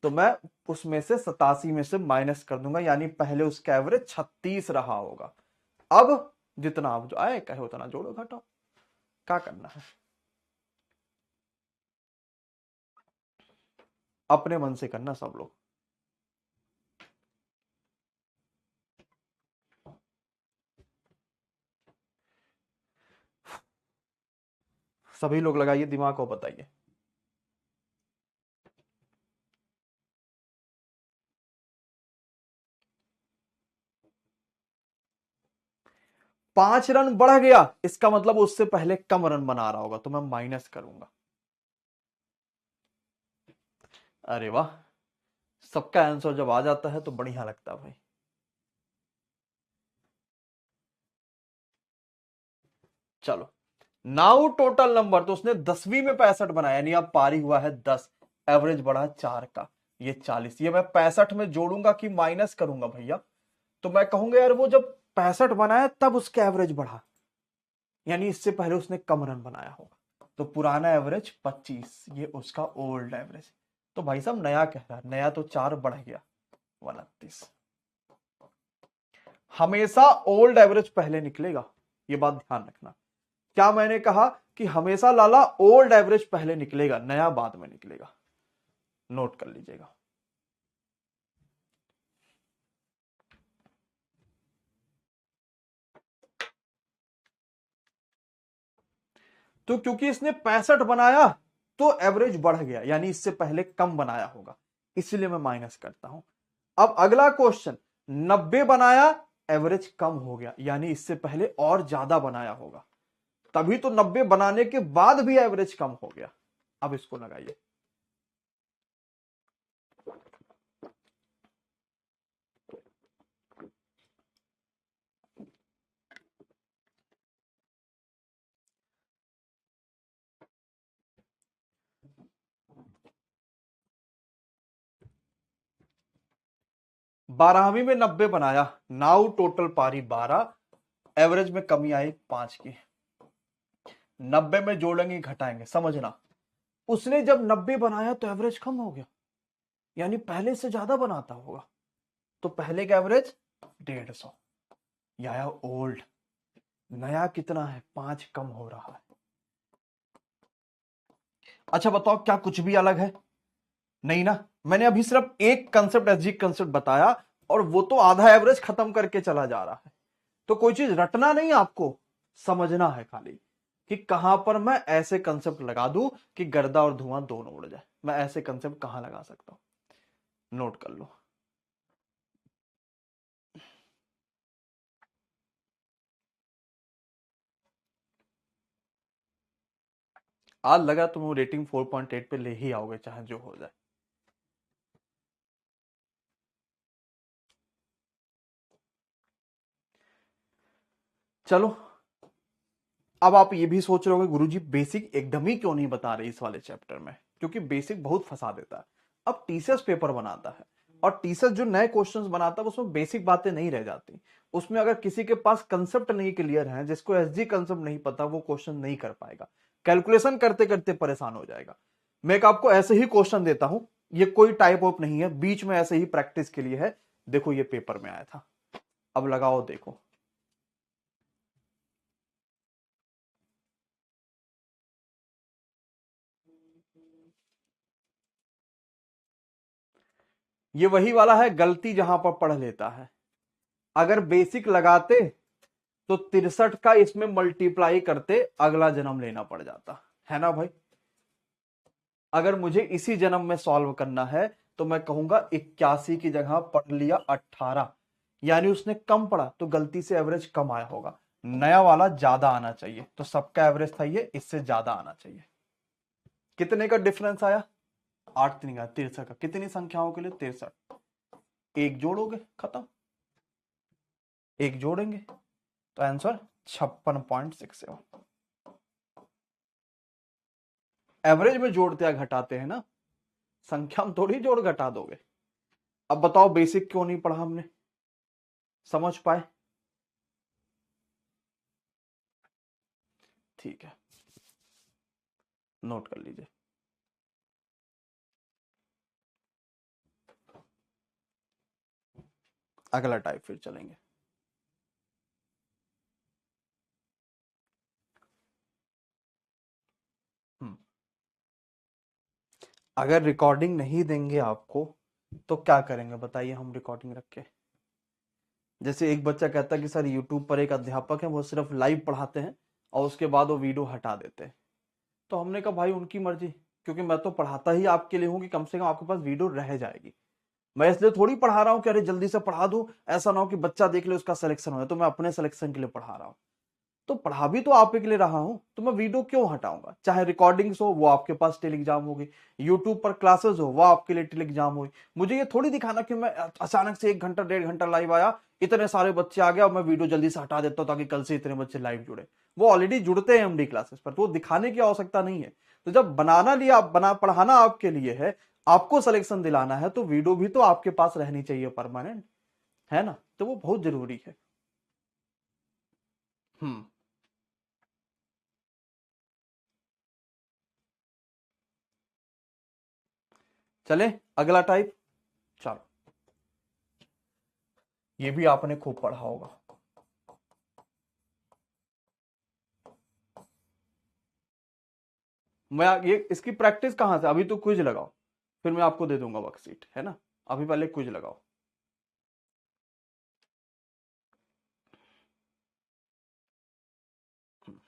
तो मैं उसमें से 87 में से माइनस कर दूंगा, यानी पहले उसका एवरेज 36 रहा होगा। अब जितना आप जो आए कहे उतना जोड़ो घटाओ, क्या करना है अपने मन से करना सब लोग। सभी लोग लगाइए दिमाग को, बताइए। पांच रन बढ़ गया, इसका मतलब उससे पहले कम रन बना रहा होगा, तो मैं माइनस करूंगा। अरे वाह, सबका आंसर जब आ जाता है तो बढ़िया लगता है भाई। चलो, नाउ टोटल नंबर, तो उसने 10वीं में 65 बनाया, यानी अब पारी हुआ है 10, एवरेज बढ़ा 4 का, ये 40। ये मैं 65 में जोड़ूंगा कि माइनस करूंगा भैया? तो मैं कहूंगा यार वो जब 65 बनाया तब उसका एवरेज बढ़ा, यानी इससे पहले उसने कम रन बनाया होगा। तो पुराना एवरेज 25, ये उसका ओल्ड एवरेज। तो भाई साहब नया कह रहा है, नया तो 4 बढ़ गया, 29। हमेशा ओल्ड एवरेज पहले निकलेगा, ये बात ध्यान रखना। क्या मैंने कहा? कि हमेशा लाला ओल्ड एवरेज पहले निकलेगा, नया बाद में निकलेगा। नोट कर लीजिएगा। तो क्योंकि इसने 65 बनाया तो एवरेज बढ़ गया, यानी इससे पहले कम बनाया होगा, इसलिए मैं माइनस करता हूं। अब अगला क्वेश्चन, 90 बनाया एवरेज कम हो गया, यानी इससे पहले और ज्यादा बनाया होगा, तभी तो 90 बनाने के बाद भी एवरेज कम हो गया। अब इसको लगाइए। बारहवीं में 90 बनाया, नाउ टोटल पारी 12, एवरेज में कमी आई 5 की। 90 में जोड़ेंगे घटाएंगे, समझना। उसने जब 90 बनाया तो एवरेज कम हो गया, यानी पहले से ज्यादा बनाता होगा, तो पहले का एवरेज 150, या ओल्ड। नया कितना है, 5 कम हो रहा है। अच्छा बताओ, क्या कुछ भी अलग है? नहीं ना। मैंने अभी सिर्फ एक कंसेप्ट, एसजी कंसेप्ट बताया, और वो तो आधा एवरेज खत्म करके चला जा रहा है। तो कोई चीज रटना नहीं, आपको समझना है खाली कि कहां पर मैं ऐसे कंसेप्ट लगा दूं कि गर्दा और धुआं दोनों उड़ जाए। मैं ऐसे कंसेप्ट कहां लगा सकता हूं, नोट कर लो। आज लगा तुम रेटिंग 4.8 पे ले ही आओगे, चाहे जो हो जाए। चलो, अब आप ये भी सोच रहे हो गुरुजी बेसिक एकदम ही क्यों नहीं बता रहे इस वाले चैप्टर में, क्योंकि बेसिक बहुत फंसा देता है। अब टीसीएस पेपर बनाता है, और टीसीएस जो नए क्वेश्चंस बनाता है उसमें बेसिक बातें नहीं रह जाती। उसमें अगर किसी के पास कंसेप्ट नहीं क्लियर है, जिसको एसजी कंसेप्ट नहीं पता, वो क्वेश्चन नहीं कर पाएगा, कैलकुलेशन करते करते परेशान हो जाएगा। मैं आपको ऐसे ही क्वेश्चन देता हूं, ये कोई टाइप ऑफ नहीं है, बीच में ऐसे ही प्रैक्टिस के लिए है। देखो ये पेपर में आया था, अब लगाओ देखो। ये वही वाला है, गलती जहां पर पढ़ लेता है। अगर बेसिक लगाते तो 63 का इसमें मल्टीप्लाई करते अगला जन्म लेना पड़ जाता है ना भाई। अगर मुझे इसी जन्म में सॉल्व करना है तो मैं कहूंगा 81 की जगह पढ़ लिया 18, यानी उसने कम पढ़ा तो गलती से एवरेज कम आया होगा। नया वाला ज्यादा आना चाहिए, तो सबका एवरेज था ये, इससे ज्यादा आना चाहिए। कितने का डिफरेंस आया? 8 3 का 63 का। कितनी संख्याओं के लिए? 63। एक जोड़ोगे, खत्म। एक जोड़ेंगे तो आंसर 56.67। एवरेज में जोड़ते या घटाते हैं ना, संख्या में थोड़ी जोड़ घटा दोगे। अब बताओ बेसिक क्यों नहीं पढ़ा हमने, समझ पाए? ठीक है, नोट कर लीजिए। अगला टाइप फिर चलेंगे। अगर रिकॉर्डिंग नहीं देंगे आपको तो क्या करेंगे बताइए, हम रिकॉर्डिंग रख के। जैसे एक बच्चा कहता है कि सर यूट्यूब पर एक अध्यापक है, वो सिर्फ लाइव पढ़ाते हैं और उसके बाद वो वीडियो हटा देते हैं। तो हमने कहा भाई उनकी मर्जी, क्योंकि मैं तो पढ़ाता ही आपके लिए हूं कि कम से कम आपके पास वीडियो रह जाएगी। मैं इसलिए थोड़ी पढ़ा रहा हूँ कि अरे जल्दी से पढ़ा दूं, ऐसा ना हो कि बच्चा देख ले उसका सिलेक्शन हो, तो मैं अपने सिलेक्शन के लिए पढ़ा रहा हूँ। तो पढ़ा भी तो आप के लिए रहा हूं, तो मैं वीडियो क्यों हटाऊंगा? चाहे रिकॉर्डिंग्स हो वो आपके पास टेल एग्जाम होगी, यूट्यूब पर क्लासेस हो वो आपके लिए टेल एग्जाम होगी। मुझे ये थोड़ी दिखाना कि मैं अचानक से 1 घंटा 1.5 घंटा लाइव आया, इतने सारे बच्चे आ गए और मैं वीडियो जल्दी से हटा देता हूं ताकि कल से इतने बच्चे लाइव जुड़े। वो ऑलरेडी जुड़ते हैं एमडी क्लासेस पर, तो दिखाने की आवश्यकता नहीं है। तो जब बनाना लिया, बना पढ़ाना आपके लिए है, आपको सिलेक्शन दिलाना है, तो वीडियो भी तो आपके पास रहनी चाहिए परमानेंट, है ना? तो वो बहुत जरूरी है। हम्म चले अगला टाइप। चलो, ये भी आपने खूब पढ़ा होगा। मैं ये इसकी प्रैक्टिस कहां से? अभी तो क्विज लगाओ, फिर मैं आपको दे दूंगा वर्कशीट, है ना? अभी पहले क्विज लगाओ। हम्म।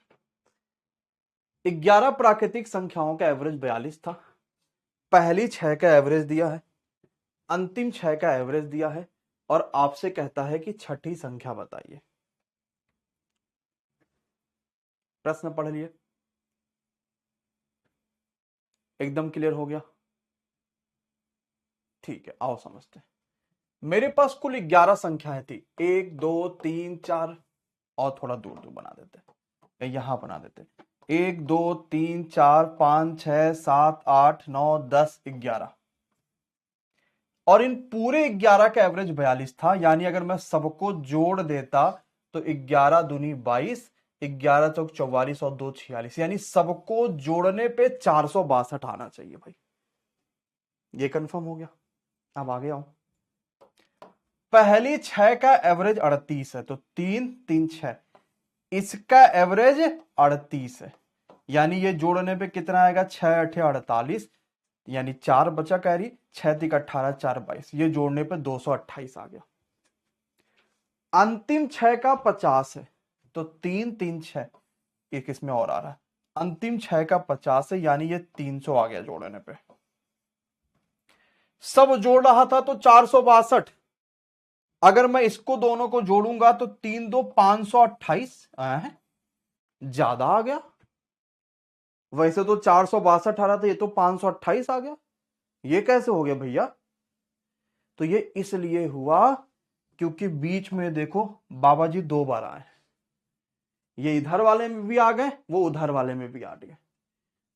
11 प्राकृतिक संख्याओं का एवरेज 42 था। पहली 6 का एवरेज दिया है, अंतिम 6 का एवरेज दिया है, और आपसे कहता है कि छठी संख्या बताइए। प्रश्न पढ़ लिए, एकदम क्लियर हो गया? ठीक है, आओ समझते हैं। मेरे पास कुल 11 संख्याएं थी, 1 2 3 4, और थोड़ा दूर दूर बना देते हैं, यहां बना देते हैं। 1 2 3 4 5 6 7 8 9 10 11, और इन पूरे 11 का एवरेज 42 था। यानी अगर मैं सबको जोड़ देता तो 11 दूनी 22, 11 चौक 44 और 2 46, यानी सबको जोड़ने पे 462 आना चाहिए भाई। ये कंफर्म हो गया? अब आगे आओ। पहली 6 का एवरेज 38 है, तो 3 3 6, इसका एवरेज 38 है। यानी ये जोड़ने पे कितना आएगा? 6 8 48, यानी 4 बचा कैरी, 6 3 18 4 22, ये जोड़ने पे 228 आ गया। अंतिम 6 का 50 है, तो 3 3 6, एक इसमें और आ रहा है। अंतिम 6 का 50 है, यानी ये 300 आ गया जोड़ने पे। सब जोड़ रहा था तो 462, अगर मैं इसको दोनों को जोड़ूंगा तो 3 2 528 है, ज्यादा आ गया। वैसे तो 462 आ रहा था, ये तो 528 आ गया। ये कैसे हो गया भैया? तो ये इसलिए हुआ क्योंकि बीच में देखो बाबा जी 2 बार आए, ये इधर वाले में भी आ गए, वो उधर वाले में भी आ गए।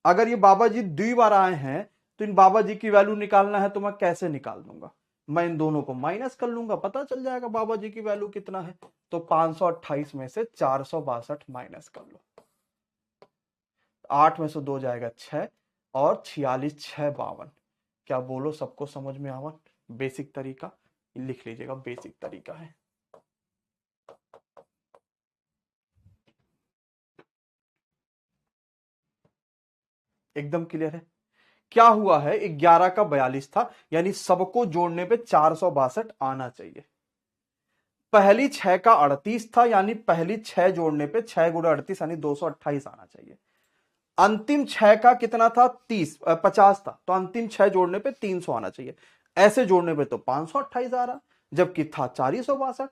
अगर ये बाबा जी 2 बार आए हैं तो इन बाबा जी की वैल्यू निकालना है, तो मैं कैसे निकाल दूंगा? मैं इन दोनों को माइनस कर लूंगा, पता चल जाएगा बाबा जी की वैल्यू कितना है। तो 528 में से 462 माइनस कर लो, 8 में से 2 जाएगा 6, और 46 6 52। क्या बोलो, सबको समझ में आवा? बेसिक तरीका लिख लीजिएगा, बेसिक तरीका है। एकदम क्लियर है? क्या हुआ है, 11 का 42 था, यानी सबको जोड़ने पे 462 आना चाहिए। पहली 6 का 38 था, यानी पहली 6 जोड़ने पे 6 गुणा 38 यानी 228 आना चाहिए। अंतिम 6 का कितना था? 50 था, तो अंतिम 6 जोड़ने पे 300 आना चाहिए। ऐसे जोड़ने पे तो 528 आ रहा, जबकि था 462।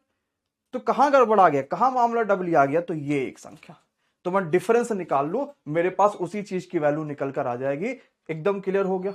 तो कहां गड़बड़ आ गया, कहां मामला डबली आ गया? तो ये एक संख्या, तो मैं डिफरेंस निकाल लू, मेरे पास उसी चीज की वैल्यू निकल कर आ जाएगी। एकदम क्लियर हो गया?